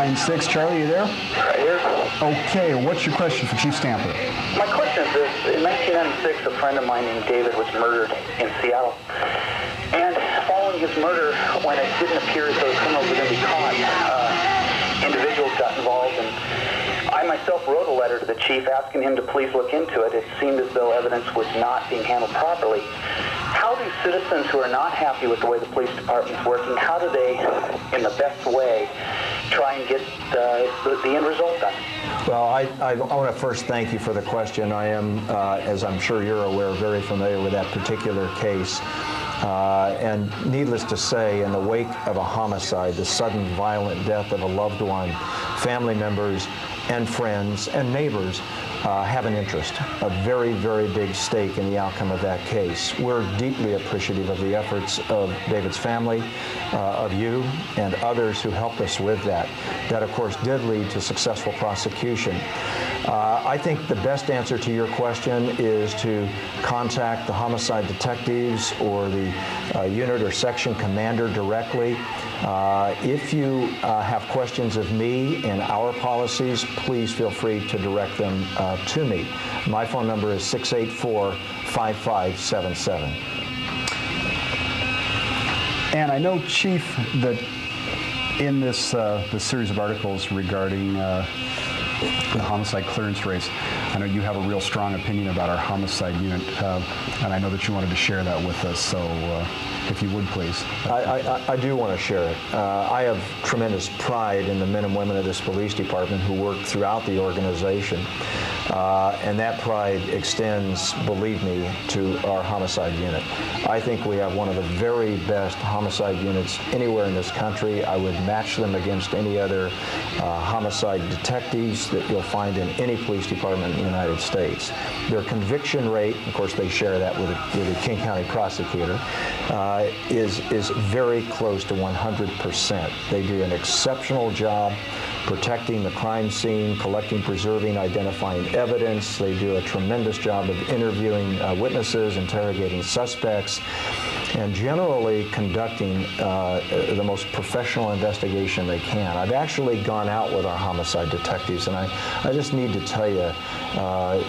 9-6. Charlie, you there? Right here. Okay, what's your question for Chief Stamper? My question is this. In 1996, a friend of mine named David was murdered in Seattle. And following his murder, when it didn't appear as though the criminals were going to be caught, individuals got involved, and I myself wrote a letter to the chief asking him to please look into it. It seemed as though evidence was not being handled properly. How do citizens who are not happy with the way the police department is working, how do they, in the best way, try and get the end result done? Well, I want to first thank you for the question. I am, as I'm sure you're aware, very familiar with that particular case. And needless to say, in the wake of a homicide, the sudden violent death of a loved one, family members and friends and neighbors have an interest, a very, very big stake in the outcome of that case. We're deeply appreciative of the efforts of David's family, of you, and others who helped us with that. That, of course, did lead to successful prosecution. I think the best answer to your question is to contact the homicide detectives or the unit or section commander directly. If you have questions of me and our policies, please feel free to direct them to me. My phone number is 684-5577. And I know, Chief, that in this series of articles regarding the homicide clearance rates, I know you have a real strong opinion about our homicide unit, and I know that you wanted to share that with us, so if you would, please. I do want to share it. I have tremendous pride in the men and women of this police department who work throughout the organization, and that pride extends, believe me, to our homicide unit. I think we have one of the very best homicide units anywhere in this country. I would match them against any other homicide detectives that you'll find in any police department in the United States. Their conviction rate, of course they share that with the King County prosecutor, is very close to 100%. They do an exceptional job protecting the crime scene, collecting, preserving, identifying evidence. They do a tremendous job of interviewing witnesses, interrogating suspects, and generally conducting the most professional investigation they can. I've actually gone out with our homicide detectives, and I just need to tell you,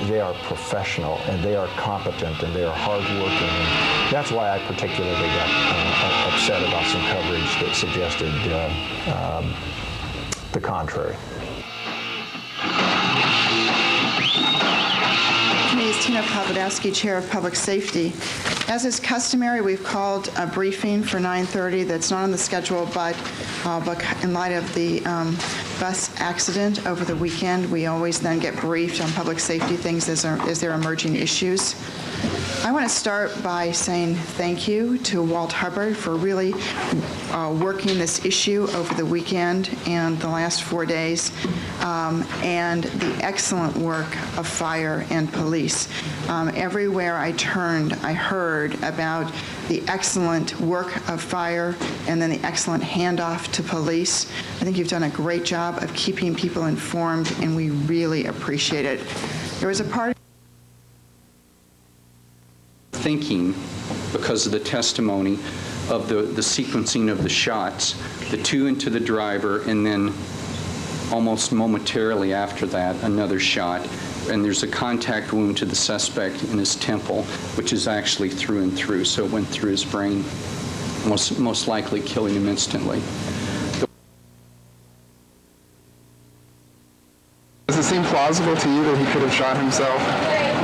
they are professional, and they are competent, and they are hardworking. And that's why I particularly got upset about some coverage that suggested the contrary. Me is Tina Pavodowski, Chair of Public Safety. As is customary, we've called a briefing for 9:30 that's not on the schedule, but in light of the bus accident over the weekend, we always then get briefed on public safety things as there are emerging issues. I want to start by saying thank you to Walt Hubbard for really working this issue over the weekend and the last 4 days, and the excellent work of fire and police. Everywhere I turned, I heard about the excellent work of fire and then the excellent handoff to police. I think you've done a great job of keeping people informed, and we really appreciate it. There was a part thinking, because of the testimony of the sequencing of the shots, the two into the driver, and then almost momentarily after that, another shot. And there's a contact wound to the suspect in his temple, which is actually through and through, so it went through his brain, most likely killing him instantly. Does it seem plausible to you that he could have shot himself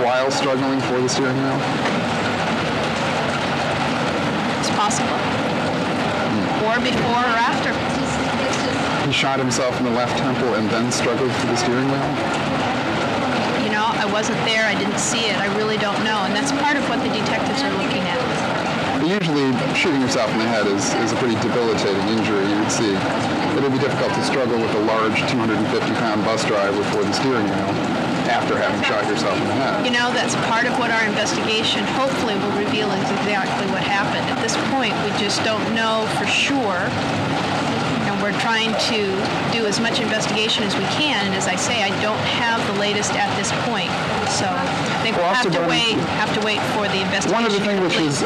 while struggling for the steering wheel? It's possible. Or before or after. He shot himself in the left temple and then struggled for the steering wheel? You know, I wasn't there. I didn't see it. I really don't know. And that's part of what the detectives are looking at. But usually, shooting yourself in the head is a pretty debilitating injury, you would see. It would be difficult to struggle with a large 250-pound bus driver for the steering wheel after having shot yourself in the head. You know, that's part of what our investigation hopefully will reveal is exactly what happened. At this point, we just don't know for sure. And we're trying to do as much investigation as we can. And as I say, I don't have the latest at this point. So I think we'll have to wait for the investigation. One other thing, which is,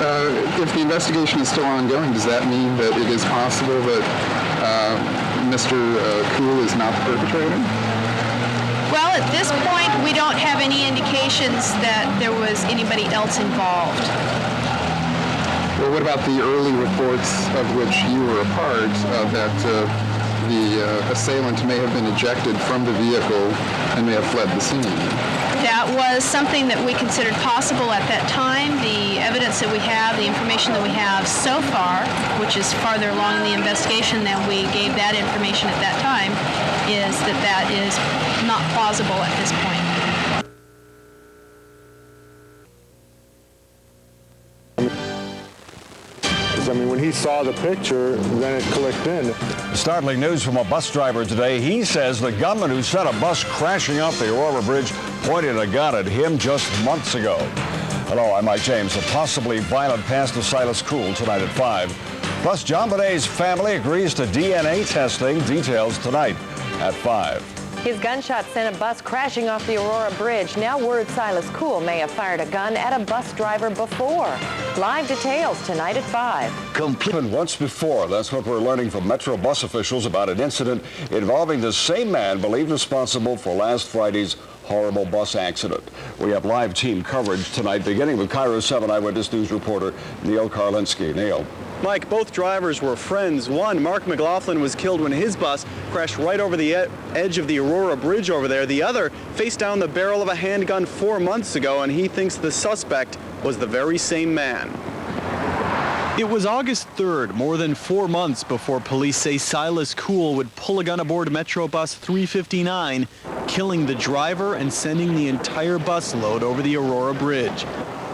if the investigation is still ongoing, does that mean that it is possible that Mr. Cool is not the perpetrator? Well, at this point, we don't have any indications that there was anybody else involved. Well, what about the early reports of which you were a part, that the assailant may have been ejected from the vehicle and may have fled the scene? That was something that we considered possible at that time. The evidence that we have, the information that we have so far, which is farther along in the investigation than we gave that information at that time, is that that is not plausible at this point. I mean, when he saw the picture, then it clicked in. Startling news from a bus driver today. He says the gunman who sent a bus crashing off the Aurora Bridge pointed a gun at him just months ago. Hello, I'm Mike James. A possibly violent pass to Silas Cool tonight at 5. Plus, John Bonet's family agrees to DNA testing. Details tonight at 5. His gunshot sent a bus crashing off the Aurora Bridge. Now word Silas Cool may have fired a gun at a bus driver before. Live details tonight at 5. Complete once before. That's what we're learning from Metro bus officials about an incident involving the same man believed responsible for last Friday's horrible bus accident. We have live team coverage tonight, beginning with Cairo 7 Eyewitness News reporter Neil Karlinski. Neil. Mike, both drivers were friends. One, Mark McLaughlin, was killed when his bus crashed right over the edge of the Aurora Bridge over there. The other faced down the barrel of a handgun 4 months ago, and he thinks the suspect was the very same man. It was August 3rd, more than 4 months before police say Silas Cool would pull a gun aboard Metro Bus 359, killing the driver and sending the entire bus load over the Aurora Bridge.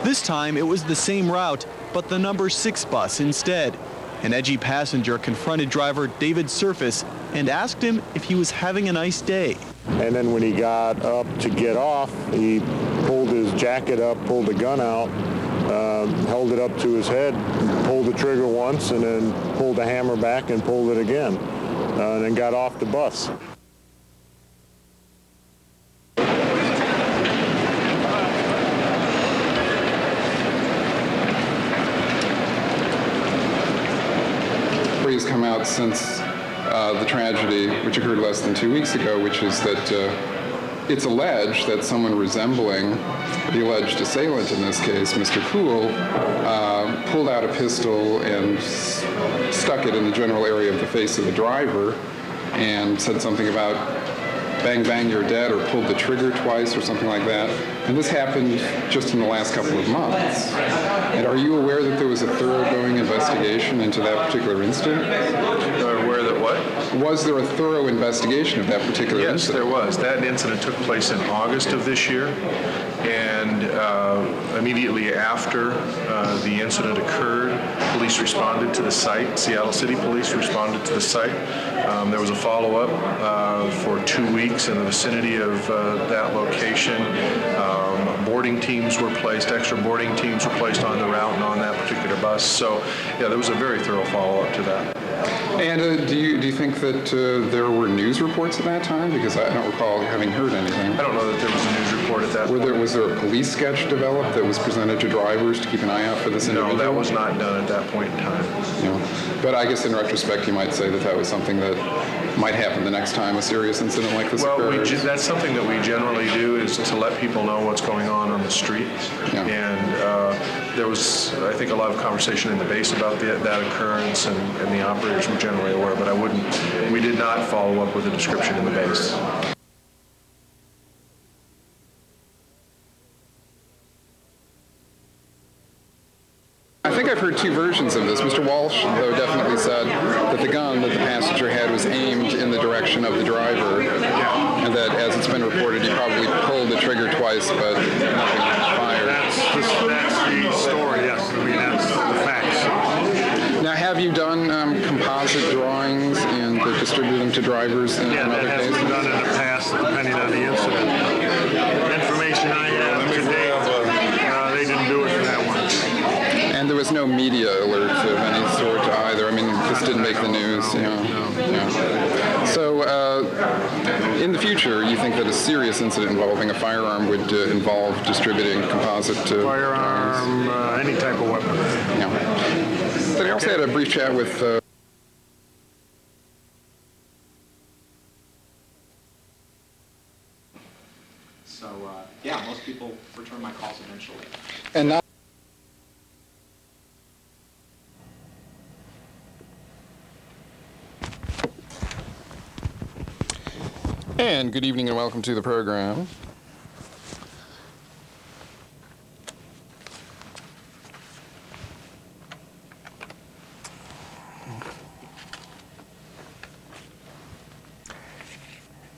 This time, it was the same route, but the number 6 bus instead. An edgy passenger confronted driver David Surface and asked him if he was having a nice day. And then when he got up to get off, he pulled his jacket up, pulled the gun out, held it up to his head, pulled the trigger once, and then pulled the hammer back and pulled it again, and then got off the bus. Has come out since the tragedy, which occurred less than 2 weeks ago, which is that it's alleged that someone resembling the alleged assailant in this case, Mr. Cool, pulled out a pistol and stuck it in the general area of the face of the driver and said something about bang, bang, you're dead, or pulled the trigger twice or something like that. And this happened just in the last couple of months. And are you aware that there was a thoroughgoing investigation into that particular incident? Aware that what? Was there a thorough investigation of that particular incident? Yes, there was. That incident took place in August of this year. And immediately after the incident occurred, police responded to the site. Seattle City Police responded to the site. There was a follow-up for 2 weeks in the vicinity of that location. Boarding teams were placed, extra boarding teams were placed on the route and on that particular bus. So, yeah, there was a very thorough follow-up to that. And do you think that there were news reports at that time? Because I don't recall having heard anything. I don't know that there was a news report at that point. Was there a police sketch developed that was presented to drivers to keep an eye out for this individual? No, that was not done at that point in time. Yeah. But I guess in retrospect, you might say that that was something that might happen the next time a serious incident like this occurs. Well, that's something that we generally do, is to let people know what's going on the street. Yeah. And there was, I think, a lot of conversation in the base about that occurrence, and the operators were generally aware, but we did not follow up with a description in the base. I think I've heard two versions of this. Mr. Walsh, though, definitely said that the gun that the passenger had was aimed in the direction of the driver, and that, as it's been reported, he probably pulled the trigger twice, but nothing fired. That's the story, yes. I mean, that's the facts. Now, have you done composite drawings and distributed them to drivers in other cases? Yeah, that has been done in the past, depending on the incident. Information I have today, they didn't do it for that one. And there was no media alert of any sort either. I mean, this didn't make the news. Yeah. So, in the future, you think that a serious incident involving a firearm would involve distributing composite firearm, any type of weapon. Yeah. Then I also had a brief chat with So yeah, most people return my calls eventually. And now. And good evening and welcome to the program.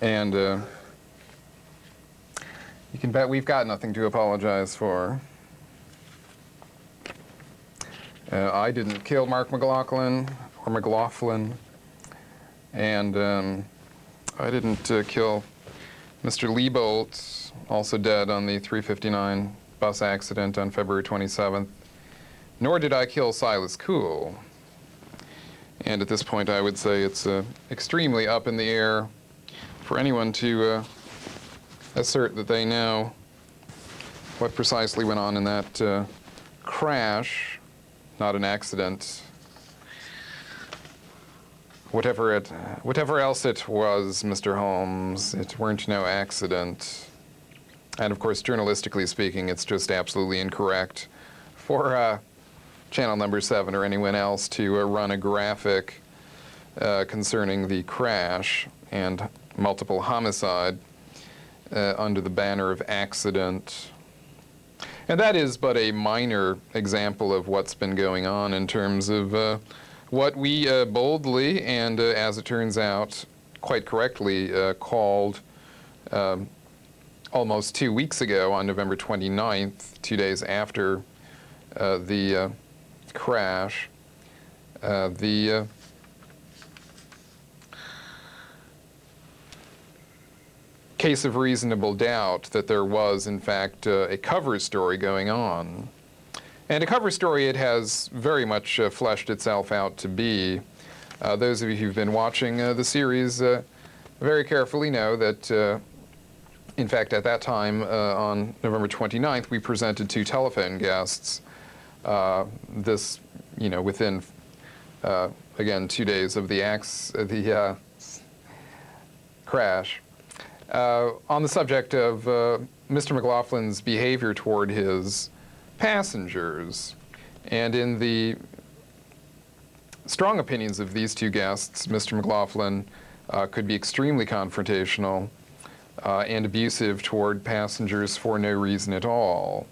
And you can bet we've got nothing to apologize for. I didn't kill Mark McLaughlin, and I didn't kill Mr. Liebolt, also dead on the 359 bus accident on February 27th, nor did I kill Silas Cool. And at this point, I would say it's extremely up in the air for anyone to assert that they know what precisely went on in that crash, not an accident. Whatever else it was, Mr. Holmes, it weren't no accident. And of course, journalistically speaking, it's just absolutely incorrect for Channel Number 7 or anyone else to run a graphic concerning the crash and multiple homicide under the banner of accident. And that is but a minor example of what's been going on in terms of what we boldly and, as it turns out, quite correctly called almost 2 weeks ago on November 29th, 2 days after the crash, the case of reasonable doubt that there was, in fact, a cover story going on. And a cover story it has very much fleshed itself out to be. Those of you who've been watching the series very carefully know that, in fact, at that time, on November 29th, we presented 2 telephone guests. This, within, again, 2 days of the crash. On the subject of Mr. McLaughlin's behavior toward his passengers. And in the strong opinions of these 2 guests, Mr. McLaughlin could be extremely confrontational and abusive toward passengers for no reason at all.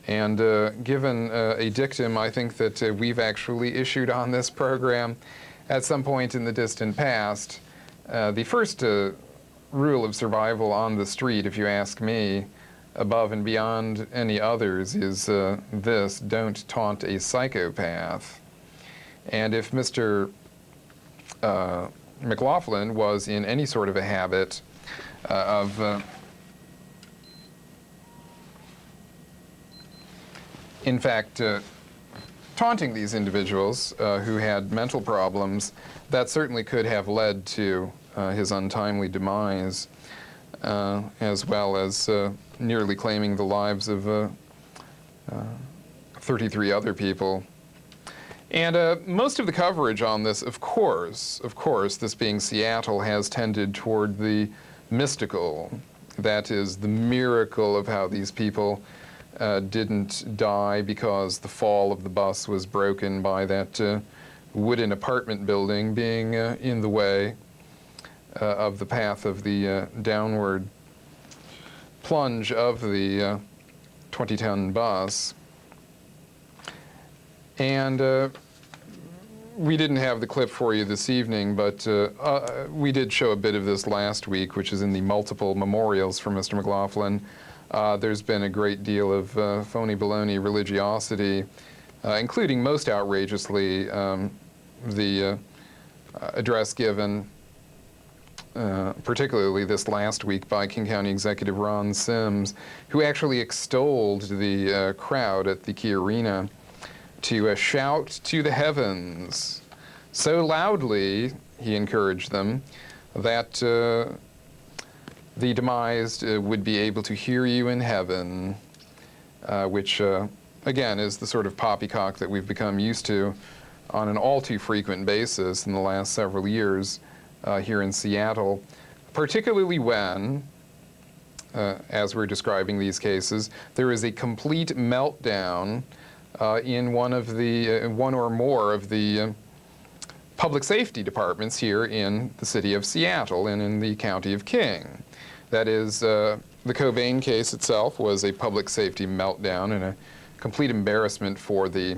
And given a dictum I think that we've actually issued on this program at some point in the distant past, the first rule of survival on the street, if you ask me, above and beyond any others, is this: don't taunt a psychopath. And if Mr. McLaughlin was in any sort of a habit of in fact taunting these individuals who had mental problems, that certainly could have led to his untimely demise, as well as nearly claiming the lives of 33 other people. And most of the coverage on this, of course, this being Seattle, has tended toward the mystical. That is, the miracle of how these people didn't die because the fall of the bus was broken by that wooden apartment building being in the way of the path of the downward plunge of the 20-ton bus. And we didn't have the clip for you this evening, but we did show a bit of this last week, which is in the multiple memorials for Mr. McLaughlin. There's been a great deal of phony baloney religiosity, including, most outrageously, the address given particularly this last week by King County Executive Ron Sims, who actually extolled the crowd at the Key Arena to shout to the heavens so loudly, he encouraged them, that the demised would be able to hear you in heaven, which, again, is the sort of poppycock that we've become used to on an all too frequent basis in the last several years here in Seattle, particularly when as we're describing these cases, there is a complete meltdown in one or more of the public safety departments here in the city of Seattle and in the county of King. That is, the Cobain case itself was a public safety meltdown and a complete embarrassment for the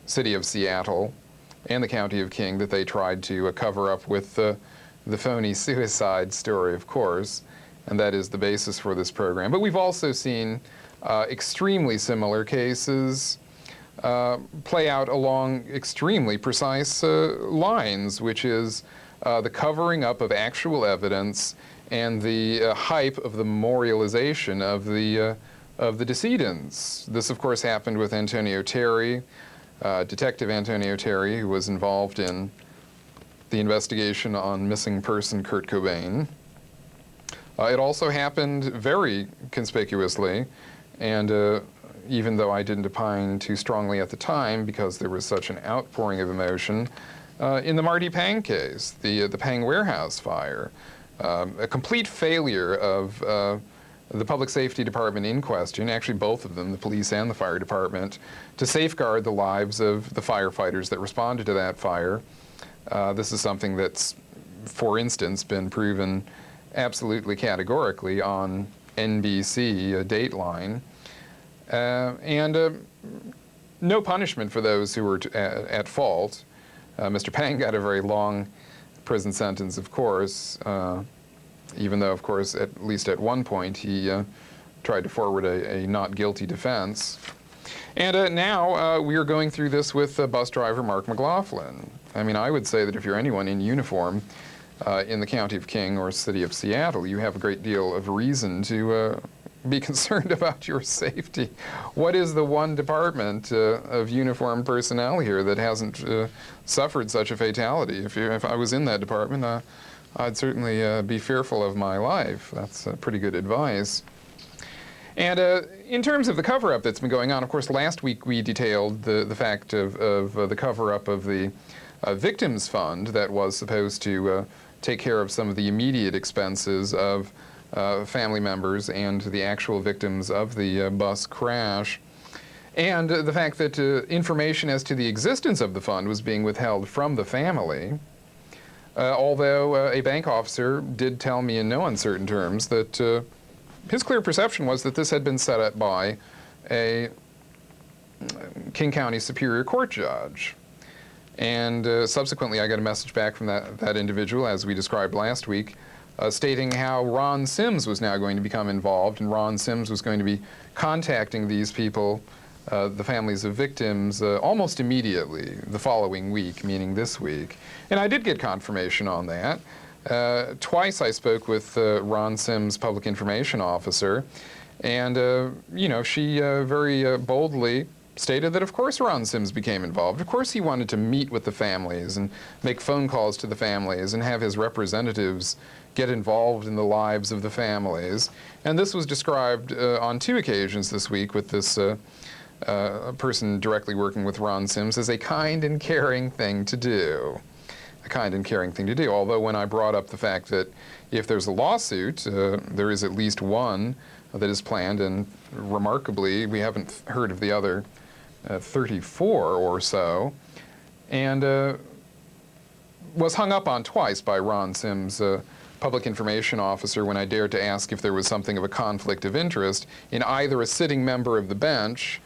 city of Seattle and the county of King that they tried to cover up with the phony suicide story, of course, and that is the basis for this program. But we've also seen extremely similar cases play out along extremely precise lines, which is the covering up of actual evidence and the hype of the memorialization of the decedents. This, of course, happened with Antonio Terry, Detective Antonio Terry, who was involved in the investigation on missing person Kurt Cobain. It also happened very conspicuously, and even though I didn't opine too strongly at the time because there was such an outpouring of emotion, in the Marty Pang case, the Pang warehouse fire, a complete failure of the public safety department in question, actually both of them, the police and the fire department, to safeguard the lives of the firefighters that responded to that fire. This is something that's, for instance, been proven absolutely categorically on NBC, Dateline. And no punishment for those who were at fault. Mr. Pang got a very long prison sentence, of course, even though, of course, at least at one point he tried to forward a not guilty defense. And now we are going through this with bus driver Mark McLaughlin. I mean, I would say that if you're anyone in uniform in the county of King or city of Seattle, you have a great deal of reason to be concerned about your safety. What is the one department of uniformed personnel here that hasn't suffered such a fatality? If I was in that department, I'd certainly be fearful of my life. That's pretty good advice. And in terms of the cover-up that's been going on, of course, last week we detailed the fact of the cover-up of the Victims Fund that was supposed to take care of some of the immediate expenses of family members and the actual victims of the bus crash. And the fact that information as to the existence of the fund was being withheld from the family, although a bank officer did tell me in no uncertain terms that his clear perception was that this had been set up by a King County Superior Court judge. And subsequently I got a message back from that individual, as we described last week, stating how Ron Sims was now going to become involved, and Ron Sims was going to be contacting these people, the families of victims, almost immediately the following week, meaning this week. And I did get confirmation on that. Twice I spoke with Ron Sims' public information officer, and you know, she very boldly stated that of course Ron Sims became involved. Of course he wanted to meet with the families and make phone calls to the families and have his representatives get involved in the lives of the families. And this was described on 2 occasions this week with this person directly working with Ron Sims as a kind and caring thing to do. A kind and caring thing to do. Although when I brought up the fact that if there's a lawsuit, there is at least one that is planned, and remarkably, we haven't heard of the other 34 or so, and was hung up on twice by Ron Sims' public information officer when I dared to ask if there was something of a conflict of interest in either a sitting member of the bench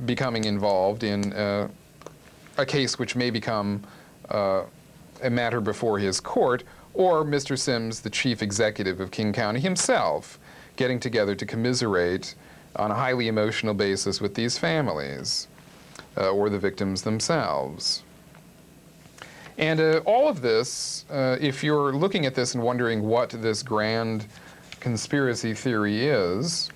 becoming involved in a case which may become a matter before his court, or Mr. Sims, the chief executive of King County himself, getting together to commiserate on a highly emotional basis with these families or the victims themselves. And all of this, if you're looking at this and wondering what this grand conspiracy theory is,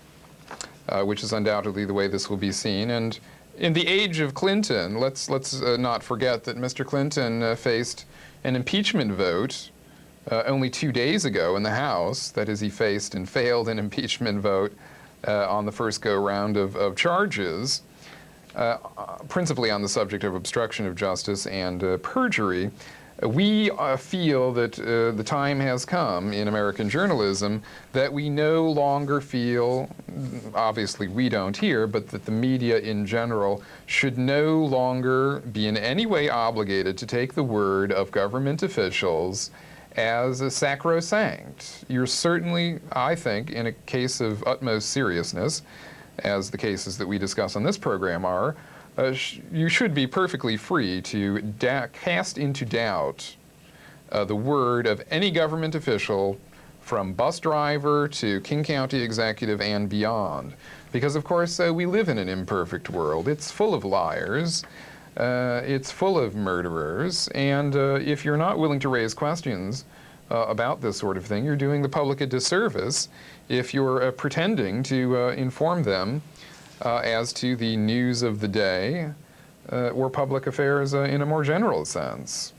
which is undoubtedly the way this will be seen, and in the age of Clinton, let's not forget that Mr. Clinton faced an impeachment vote only 2 days ago in the House. That is, he faced and failed an impeachment vote on the first go-round of charges, principally on the subject of obstruction of justice and perjury. We feel that the time has come in American journalism that we no longer feel, obviously we don't here, but that the media in general should no longer be in any way obligated to take the word of government officials as a sacrosanct. You're certainly, I think, in a case of utmost seriousness, as the cases that we discuss on this program are, you should be perfectly free to cast into doubt the word of any government official, from bus driver to King County executive and beyond. Because, of course, we live in an imperfect world. It's full of liars. It's full of murderers. And if you're not willing to raise questions about this sort of thing, you're doing the public a disservice if you're pretending to inform them as to the news of the day or public affairs in a more general sense.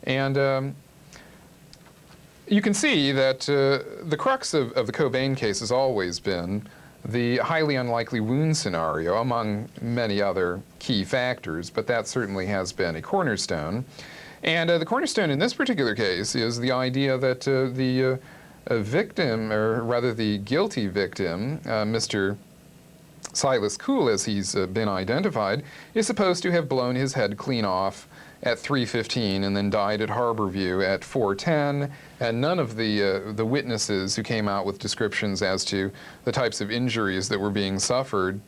And you can see that the crux of the Cobain case has always been the highly unlikely wound scenario, among many other key factors, but that certainly has been a cornerstone. And the cornerstone in this particular case is the idea that the victim, or rather the guilty victim, Mr. Silas Cool, as he's been identified, is supposed to have blown his head clean off at 3:15 and then died at Harborview at 4:10, and none of the witnesses who came out with descriptions as to the types of injuries that were being suffered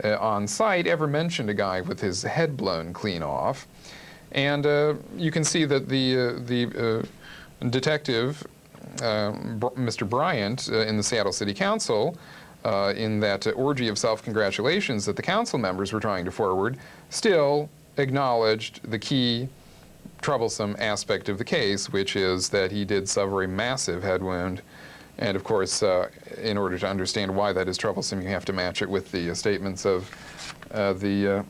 on site ever mentioned a guy with his head blown clean off. And you can see that the detective, Mr. Bryant, in the Seattle City Council, in that orgy of self-congratulations that the council members were trying to forward, still acknowledged the key troublesome aspect of the case, which is that he did suffer a massive head wound. And of course, in order to understand why that is troublesome, you have to match it with the statements of the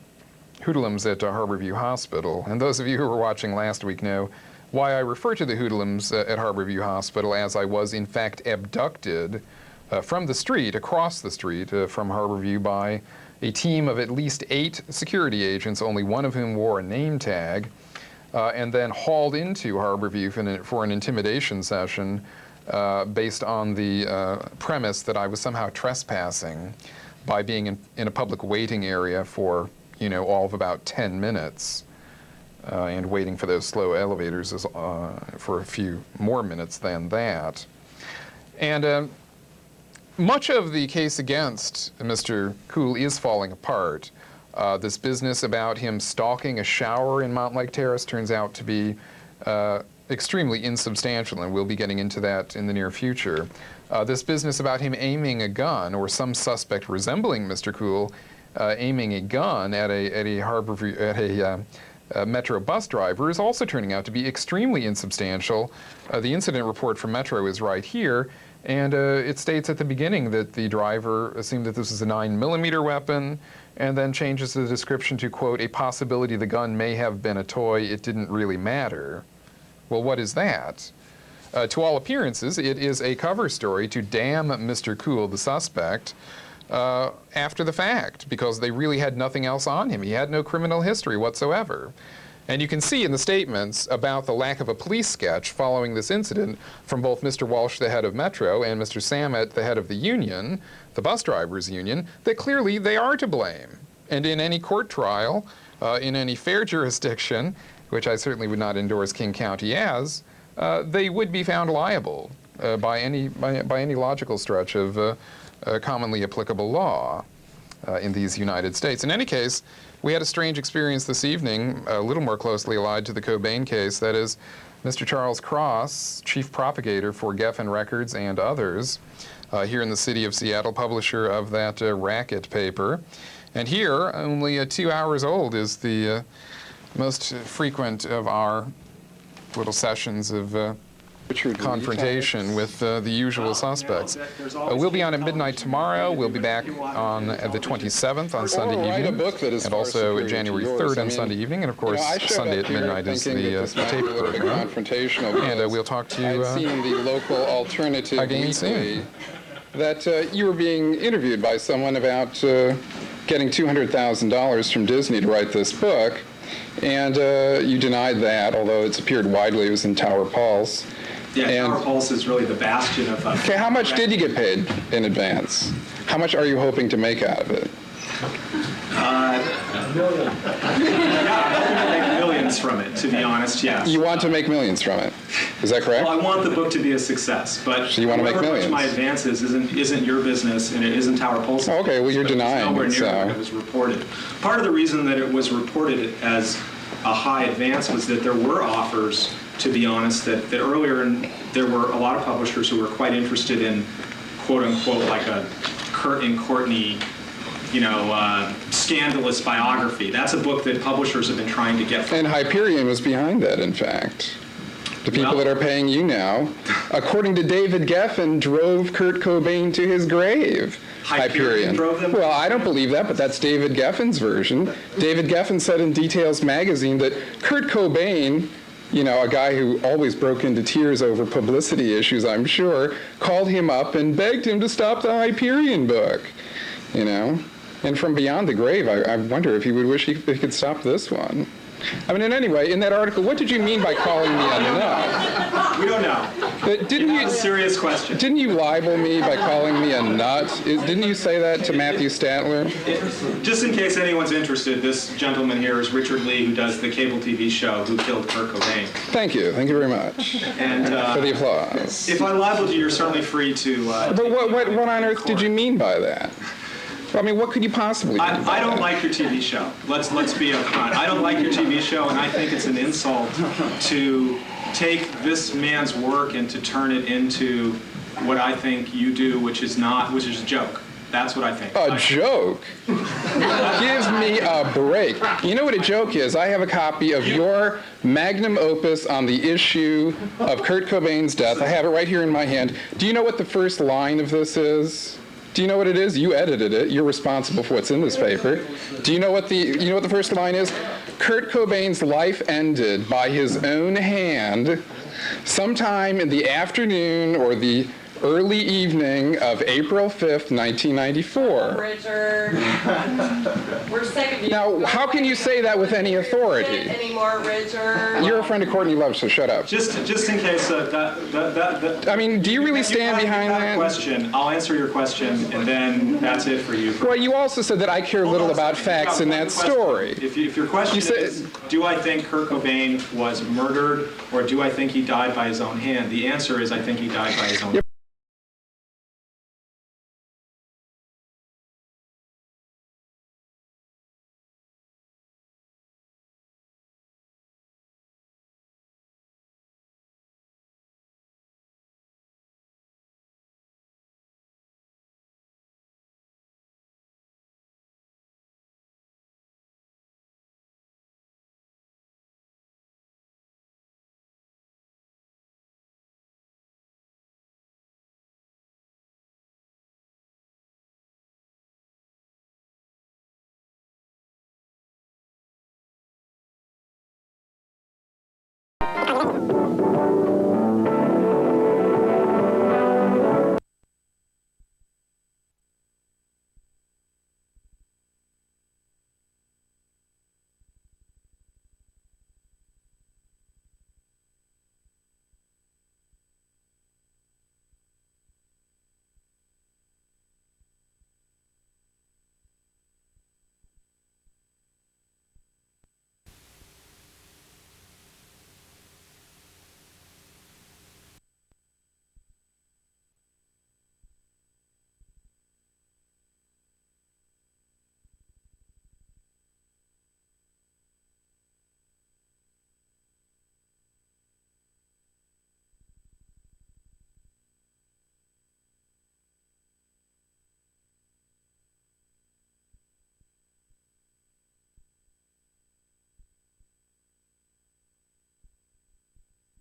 hoodlums at Harborview Hospital. And those of you who were watching last week know why I refer to the hoodlums at Harborview Hospital, as I was in fact abducted from the street, across the street from Harborview, by a team of at least 8 security agents, only one of whom wore a name tag, and then hauled into Harborview for an intimidation session based on the premise that I was somehow trespassing by being in a public waiting area for, all of about 10 minutes. And waiting for those slow elevators for a few more minutes than that. And much of the case against Mr. Cool is falling apart. This business about him stalking a shower in Montlake Terrace turns out to be extremely insubstantial, and we'll be getting into that in the near future. This business about him aiming a gun, or some suspect resembling Mr. Cool aiming a gun at a Metro bus driver, is also turning out to be extremely insubstantial. The incident report from Metro is right here, and it states at the beginning that the driver assumed that this was a 9mm weapon, and then changes the description to, quote, a possibility the gun may have been a toy, it didn't really matter. Well, what is that? To all appearances, it is a cover story to damn Mr. Cool, the suspect, after the fact, because they really had nothing else on him. He had no criminal history whatsoever. And you can see in the statements about the lack of a police sketch following this incident from both Mr. Walsh, the head of Metro, and Mr. Samet, the head of the union, the bus drivers union, that clearly they are to blame. And in any court trial, in any fair jurisdiction, which I certainly would not endorse King County as, they would be found liable by any logical stretch of commonly applicable law in these United States. In any case, we had a strange experience this evening, a little more closely allied to the Cobain case. That is, Mr. Charles Cross, chief propagator for Geffen Records and others, here in the city of Seattle, publisher of that racket paper. And here, only 2 hours old, is the most frequent of our little sessions of confrontation with the usual suspects. We'll be on at midnight tomorrow. We'll be back on the 27th on Sunday evening, and also January 3rd on Sunday evening, and of course Sunday at midnight is the tape program. And we'll talk to you the local alternative again soon. That you were being interviewed by someone about getting $200,000 from Disney to write this book. And you denied that, although it's appeared widely. It was in Tower Pulse. Yeah, And, Tower Pulse is really the bastion of... okay, how much did you get paid in advance? How much are you hoping to make out of it? Yeah, I'm hoping to make millions from it, to be honest, yes. You want to make millions from it. Is that correct? Well, I want the book to be a success, but So you want to make however millions. much my advances isn't your business, and it isn't Tower Pulse. Oh, okay, well, you're denying nowhere it, near so. what it was reported. Part of the reason that it was reported as a high advance was that there were offers, to be honest, that earlier there were a lot of publishers who were quite interested in, quote unquote, like a Kurt and Courtney, scandalous biography. That's a book that publishers have been trying to get. And Hyperion was behind that, in fact. The people that are paying you now, according to David Geffen, drove Kurt Cobain to his grave. Hyperion drove them? Well, I don't believe that, but that's David Geffen's version. David Geffen said in Details magazine that Kurt Cobain, a guy who always broke into tears over publicity issues, I'm sure, called him up and begged him to stop the Hyperion book, And from Beyond the Grave, I wonder if he would wish he could stop this one. I mean, in any way, in that article, what did you mean by calling me a nut? We don't know. Didn't you? A serious question. Didn't you libel me by calling me a nut? Didn't you say that to Matthew Statler? Just in case anyone's interested, this gentleman here is Richard Lee, who does the cable TV show Who Killed Kurt Cobain. Thank you very much and, for the applause. If I libeled you, you're certainly free to... but what on earth did you mean by that? I mean, what could you possibly do? I don't like your TV show. Let's be upfront. I don't like your TV show, and I think it's an insult to take this man's work and to turn it into what I think you do, which is a joke. That's what I think. A joke? Give me a break. You know what a joke is? I have a copy of your magnum opus on the issue of Kurt Cobain's death. I have it right here in my hand. Do you know what the first line of this is? Do you know what it is? You edited it. You're responsible for what's in this paper. Do you know what the first line is? Kurt Cobain's life ended by his own hand sometime in the afternoon or the early evening of April 5th, 1994. Richard, we're sick of you. Now, how can you say that with any authority? Anymore, Richard. You're a friend of Courtney Love, so shut up. Just in case I mean, do you really stand behind that? Question. I'll answer your question, and then that's it for you. Well, you also said that I care little about facts in that story. If your question is, do I think Kurt Cobain was murdered, or do I think he died by his own hand? The answer is, I think he died by his own hand.